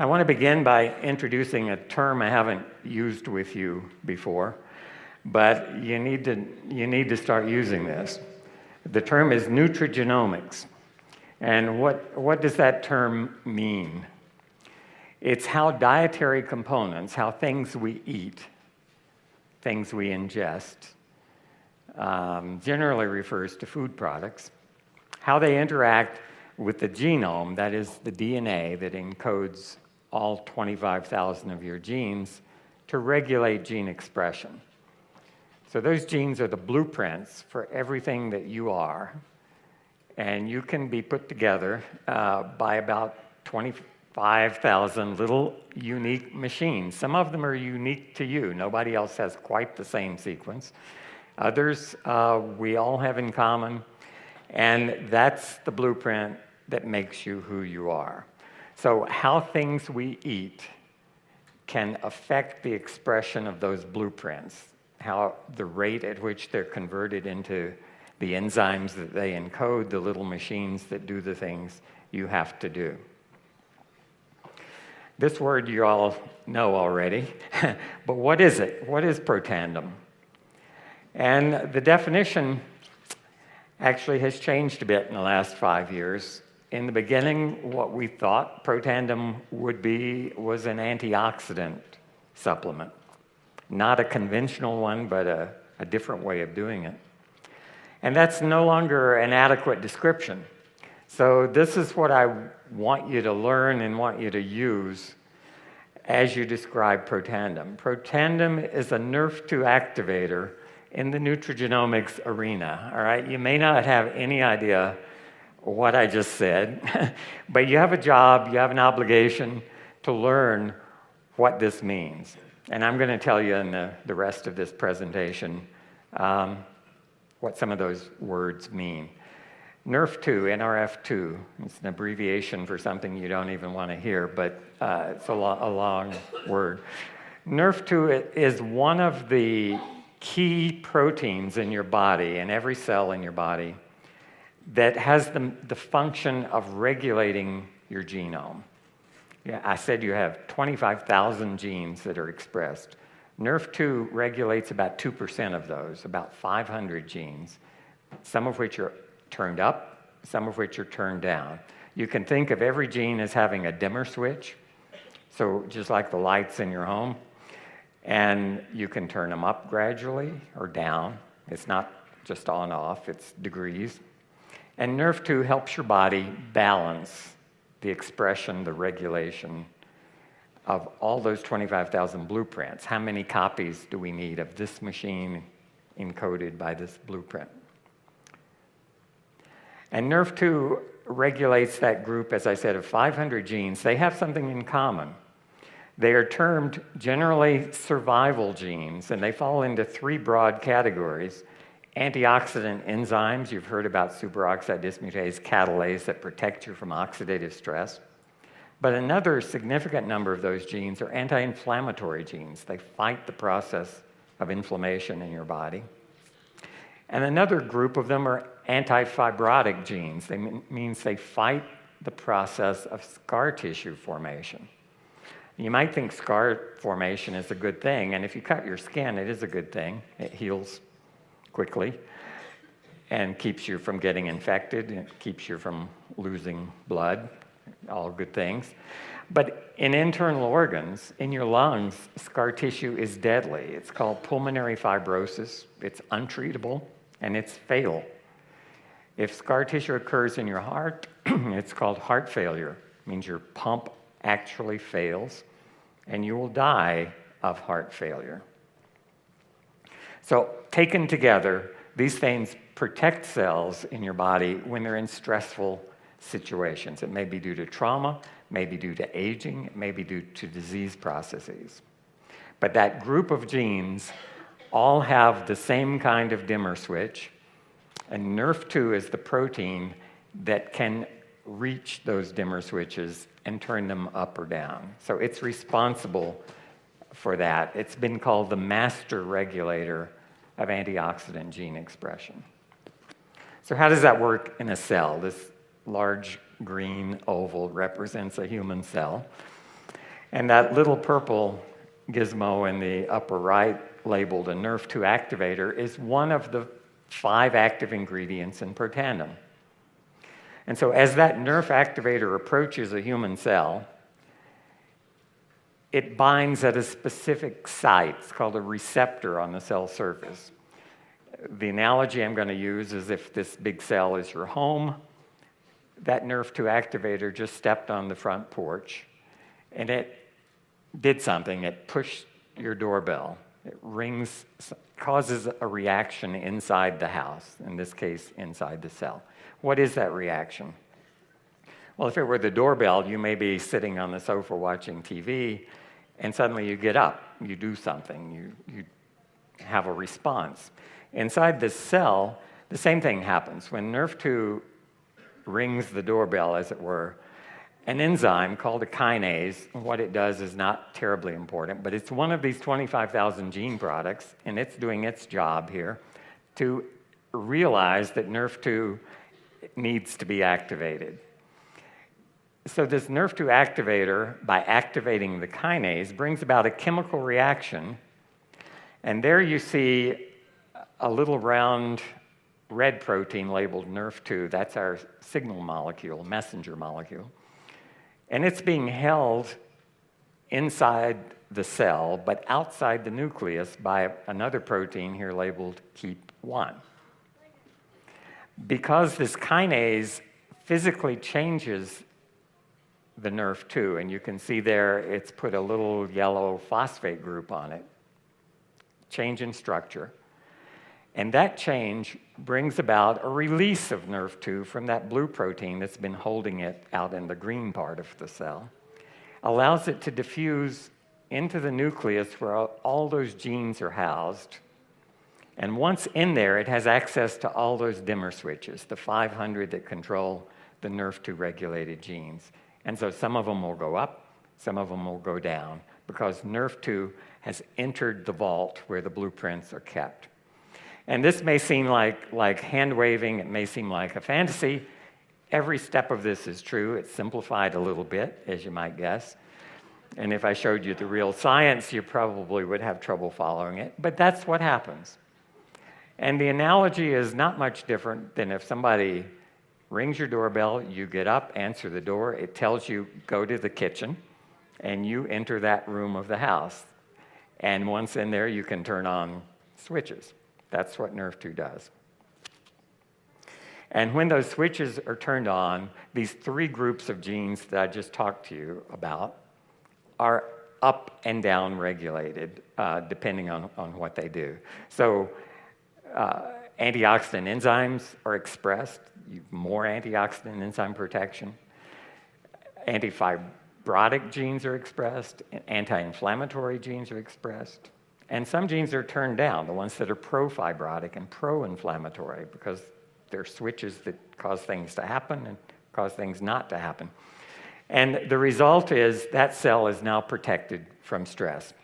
I want to begin by introducing a term I haven't used with you before, but you need to start using this. The term is nutrigenomics. And what does that term mean? It's how dietary components, how things we eat, things we ingest, generally refers to food products, how they interact with the genome, that is the DNA that encodes all 25,000 of your genes, to regulate gene expression. So those genes are the blueprints for everything that you are, and you can be put together by about 25,000 little unique machines. Some of them are unique to you. Nobody else has quite the same sequence. Others we all have in common, and that's the blueprint that makes you who you are. So how things we eat can affect the expression of those blueprints, how the rate at which they're converted into the enzymes that they encode, the little machines that do the things you have to do. This word you all know already, but what is it? What is Protandim? And the definition actually has changed a bit in the last 5 years. In the beginning, what we thought Protandim would be was an antioxidant supplement. Not a conventional one, but a different way of doing it. And that's no longer an adequate description. So this is what I want you to learn and want you to use as you describe Protandim. Protandim is a NRF2 activator in the nutrigenomics arena, all right? You may not have any idea what I just said, but you have a job, you have an obligation to learn what this means. And I'm going to tell you in the rest of this presentation what some of those words mean. NRF2, NRF2, it's an abbreviation for something you don't even want to hear, but it's a long word. NRF2 is one of the key proteins in your body, in every cell in your body, that has the function of regulating your genome. Yeah, I said you have 25,000 genes that are expressed. NRF2 regulates about 2% of those, about 500 genes, some of which are turned up, some of which are turned down. You can think of every gene as having a dimmer switch, so just like the lights in your home, and you can turn them up gradually or down. It's not just on off, it's degrees. And NRF2 helps your body balance the expression, the regulation of all those 25,000 blueprints. How many copies do we need of this machine encoded by this blueprint? And NRF2 regulates that group, as I said, of 500 genes. They have something in common. They are termed generally survival genes, and they fall into 3 broad categories. Antioxidant enzymes, you've heard about superoxide dismutase catalase that protect you from oxidative stress. But another significant number of those genes are anti-inflammatory genes. They fight the process of inflammation in your body. And another group of them are anti-fibrotic genes. That means they fight the process of scar tissue formation. You might think scar formation is a good thing, and if you cut your skin, it is a good thing. It heals quickly and keeps you from getting infected. It keeps you from losing blood, all good things. But in internal organs, in your lungs, scar tissue is deadly. It's called pulmonary fibrosis. It's untreatable, and it's fatal. If scar tissue occurs in your heart, it's called heart failure. It means your pump actually fails, and you will die of heart failure. So taken together, these things protect cells in your body when they're in stressful situations. It may be due to trauma, may be due to aging, it may be due to disease processes. But that group of genes all have the same kind of dimmer switch, and NRF2 is the protein that can reach those dimmer switches and turn them up or down. So it's responsible for that. It's been called the master regulator of antioxidant gene expression. So how does that work in a cell? This large green oval represents a human cell. And that little purple gizmo in the upper right labeled a NRF2 activator is one of the 5 active ingredients in Protandim. And so as that NRF activator approaches a human cell, it binds at a specific site. It's called a receptor on the cell surface. The analogy I'm going to use is if this big cell is your home, that NRF2 activator just stepped on the front porch, and it did something. It pushed your doorbell. It rings, causes a reaction inside the house, in this case, inside the cell. What is that reaction? Well, if it were the doorbell, you may be sitting on the sofa watching TV, and suddenly you get up, you do something, you have a response. Inside this cell, the same thing happens. When NRF2 rings the doorbell, as it were, an enzyme called a kinase, what it does is not terribly important, but it's one of these 25,000 gene products, and it's doing its job here to realize that NRF2 needs to be activated. So this NRF2 activator, by activating the kinase, brings about a chemical reaction, and there you see a little round red protein labeled NRF2. That's our signal molecule, messenger molecule. And it's being held inside the cell, but outside the nucleus by another protein here labeled KEAP1. Because this kinase physically changes the NRF2, and you can see there it's put a little yellow phosphate group on it, change in structure. And that change brings about a release of NRF2 from that blue protein that's been holding it out in the green part of the cell, allows it to diffuse into the nucleus where all those genes are housed. And once in there, it has access to all those dimmer switches, the 500 that control the NRF2 regulated genes. And so some of them will go up, some of them will go down, because NRF2 has entered the vault where the blueprints are kept. And this may seem like hand-waving, it may seem like a fantasy. Every step of this is true. It's simplified a little bit, as you might guess. And if I showed you the real science, you probably would have trouble following it. But that's what happens. And the analogy is not much different than if somebody rings your doorbell, you get up, answer the door, it tells you, go to the kitchen, and you enter that room of the house. And once in there, you can turn on switches. That's what NRF2 does. And when those switches are turned on, these 3 groups of genes that I just talked to you about are up and down regulated, depending on what they do. So antioxidant enzymes are expressed, more antioxidant enzyme protection. Antifibrotic genes are expressed, anti-inflammatory genes are expressed. And some genes are turned down, the ones that are pro-fibrotic and pro-inflammatory, because they're switches that cause things to happen and cause things not to happen. And the result is that cell is now protected from stress.